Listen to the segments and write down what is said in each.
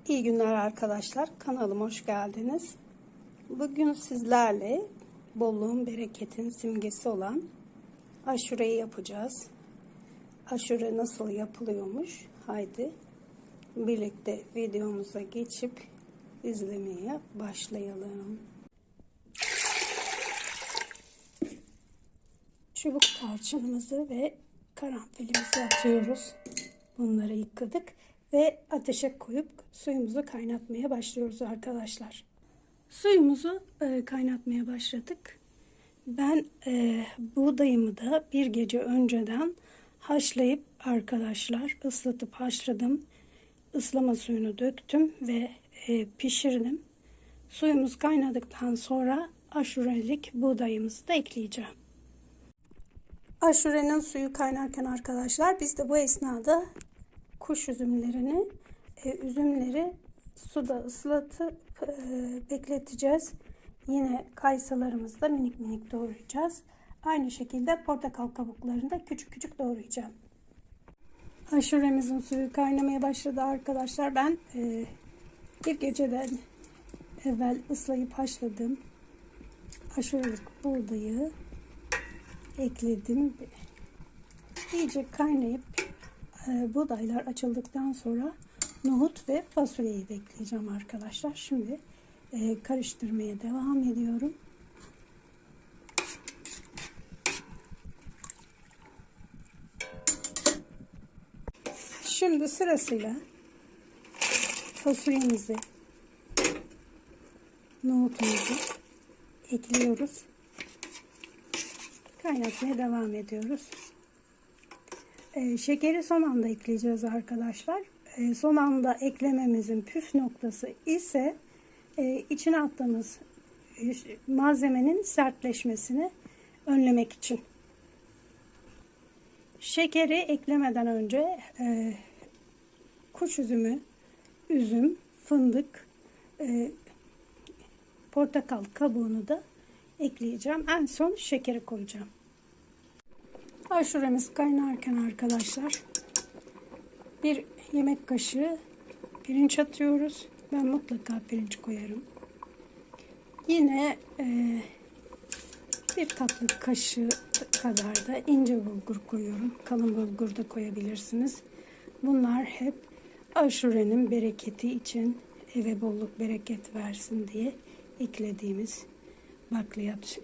İyi günler arkadaşlar. Kanalıma hoş geldiniz. Bugün sizlerle bolluğun, bereketin simgesi olan aşureyi yapacağız. Aşure nasıl yapılıyormuş? Haydi birlikte videomuza geçip izlemeye başlayalım. Çubuk tarçınımızı ve karanfilimizi atıyoruz. Bunları yıkadık ve ateşe koyup suyumuzu kaynatmaya başlıyoruz arkadaşlar. Suyumuzu kaynatmaya başladık. Ben buğdayımı da bir gece önceden haşlayıp arkadaşlar ıslatıp haşladım. Islama suyunu döktüm ve pişirdim. Suyumuz kaynadıktan sonra aşurelik buğdayımızı da ekleyeceğim. Aşurenin suyu kaynarken arkadaşlar biz de bu esnada kuş üzümlerini, üzümleri suda ıslatıp bekleteceğiz. Yine kayısılarımızı da minik minik doğrayacağız. Aynı şekilde portakal kabuklarını da küçük küçük doğrayacağım. Aşuremizin suyu kaynamaya başladı arkadaşlar. Ben bir geceden evvel ıslayıp haşladım. Aşurelik buğdayı ekledim. İyice kaynayıp buğdaylar açıldıktan sonra nohut ve fasulyeyi de ekleyeceğim arkadaşlar. Şimdi karıştırmaya devam ediyorum. Şimdi sırasıyla fasulyemizi, nohutumuzu ekliyoruz. Kaynatmaya devam ediyoruz. Şekeri son anda ekleyeceğiz arkadaşlar. Son anda eklememizin püf noktası ise içine attığımız malzemenin sertleşmesini önlemek için. Şekeri eklemeden önce kuş üzümü, üzüm, fındık, portakal kabuğunu da ekleyeceğim. En son şekeri koyacağım. Aşuremiz kaynarken arkadaşlar bir yemek kaşığı pirinç atıyoruz. Ben mutlaka pirinç koyarım. Yine bir tatlı kaşığı kadar da ince bulgur koyuyorum. Kalın bulgur da koyabilirsiniz. Bunlar hep aşurenin bereketi için, eve bolluk bereket versin diye eklediğimiz bakliyat.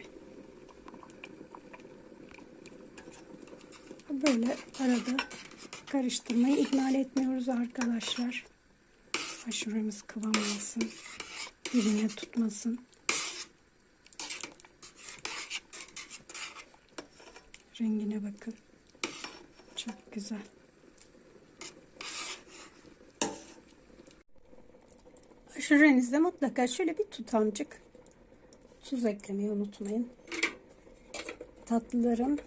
Böyle arada karıştırmayı ihmal etmiyoruz arkadaşlar. Aşuremiz kıvam alsın. Dibine tutmasın. Rengine bakın. Çok güzel. Aşurenizde mutlaka şöyle bir tutamcık tuz eklemeyi unutmayın. Tatlıların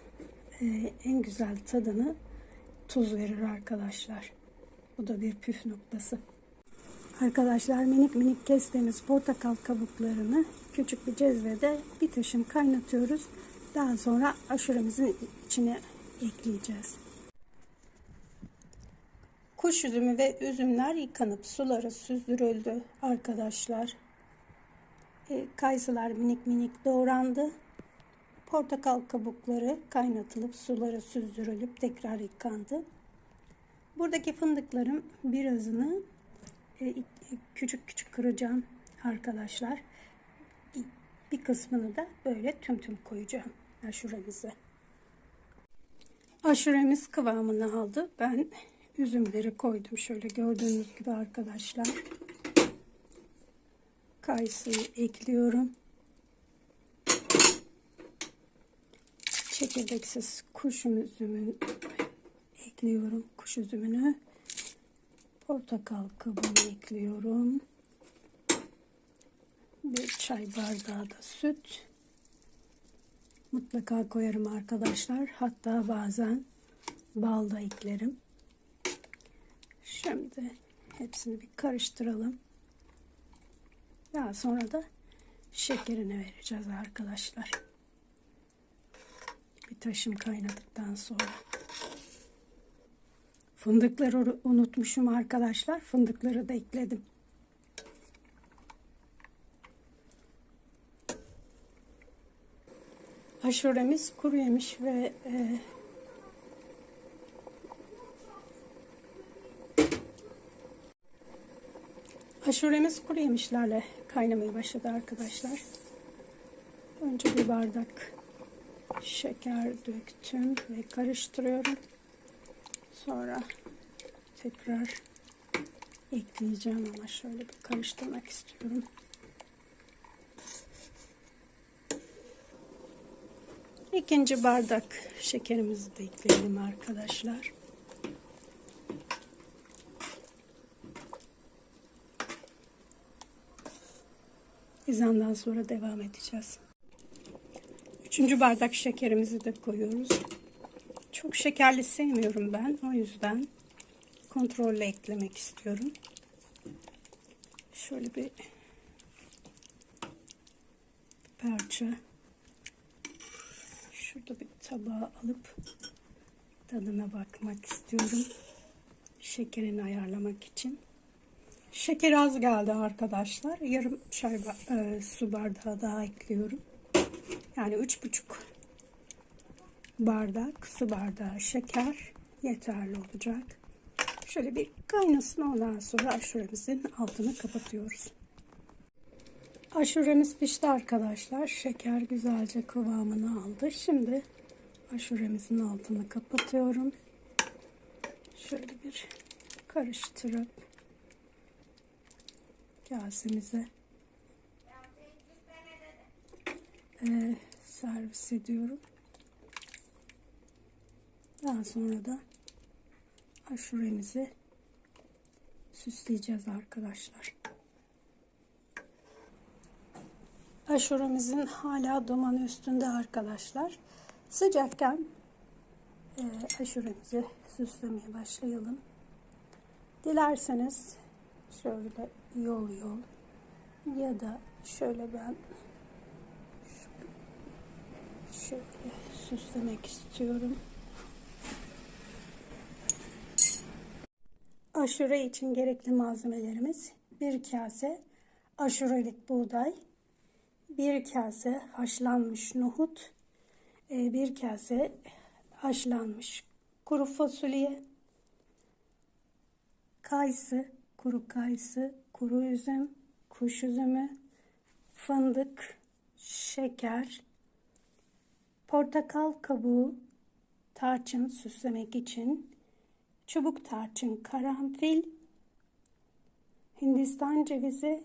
en güzel tadını tuz verir arkadaşlar. Bu da bir püf noktası. Arkadaşlar minik minik kestiğimiz portakal kabuklarını küçük bir cezvede bir taşım kaynatıyoruz. Daha sonra aşuremizin içine ekleyeceğiz. Kuş üzümü ve üzümler yıkanıp suları süzdürüldü arkadaşlar. Kayısılar minik minik doğrandı. Portakal kabukları kaynatılıp suları süzdürülüp tekrar yıkandı. Buradaki fındıkların birazını küçük küçük kıracağım arkadaşlar. Bir kısmını da böyle tüm tüm koyacağım aşuremize. Aşuremiz kıvamını aldı. Ben üzümleri koydum. Şöyle gördüğünüz gibi arkadaşlar. Kayısıyı ekliyorum. Çekirdeksiz kuş üzümünü ekliyorum. Kuş üzümünü. Portakal kabuğunu ekliyorum. Bir çay bardağı da süt. Mutlaka koyarım arkadaşlar. Hatta bazen bal da eklerim. Şimdi hepsini bir karıştıralım. Daha sonra da şekerini vereceğiz arkadaşlar. Bir taşım kaynadıktan sonra. Fındıkları unutmuşum arkadaşlar. Fındıkları da ekledim. Aşuremiz kuru yemiş ve aşuremiz kuru yemişlerle kaynamaya başladı arkadaşlar. Önce bir bardak şeker döktüm ve karıştırıyorum. Sonra tekrar ekleyeceğim ama şöyle bir karıştırmak istiyorum. İkinci bardak şekerimizi de ekleyelim arkadaşlar. Bizden sonra devam edeceğiz. Üçüncü bardak şekerimizi de koyuyoruz. Çok şekerli sevmiyorum ben. O yüzden kontrolle eklemek istiyorum. Şöyle bir parça şurada bir tabağa alıp tadına bakmak istiyorum. Şekerini ayarlamak için. Şeker az geldi arkadaşlar. Yarım su bardağı daha ekliyorum. Yani 3,5 bardak su bardağı şeker yeterli olacak. Şöyle bir kaynasın, ondan sonra aşuremizin altını kapatıyoruz. Aşuremiz pişti arkadaşlar. Şeker güzelce kıvamını aldı. Şimdi aşuremizin altını kapatıyorum. Şöyle bir karıştırıp kasemize servis ediyorum. Daha sonra da aşuremizi süsleyeceğiz arkadaşlar. Aşuremizin hala dumanı üstünde arkadaşlar. Sıcakken aşuremizi süslemeye başlayalım. Dilerseniz şöyle yol ya da şöyle ben şöyle süslemek istiyorum. Aşure için gerekli malzemelerimiz: bir kase aşurelik buğday, bir kase haşlanmış nohut, bir kase haşlanmış kuru fasulye, kayısı, kuru kayısı, kuru üzüm, kuş üzümü, fındık, şeker, portakal kabuğu, tarçın süslemek için, çubuk tarçın, karanfil, Hindistan cevizi.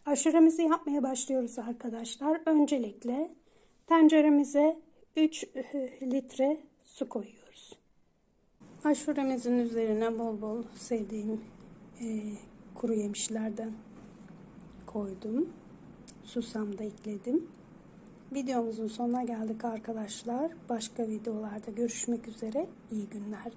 Aşuremizi yapmaya başlıyoruz arkadaşlar. Öncelikle tenceremize 3 litre su koyuyoruz. Aşuremizin üzerine bol bol sevdiğim kuru yemişlerden koydum. Susam da ekledim. Videomuzun sonuna geldik arkadaşlar. Başka videolarda görüşmek üzere. İyi günler.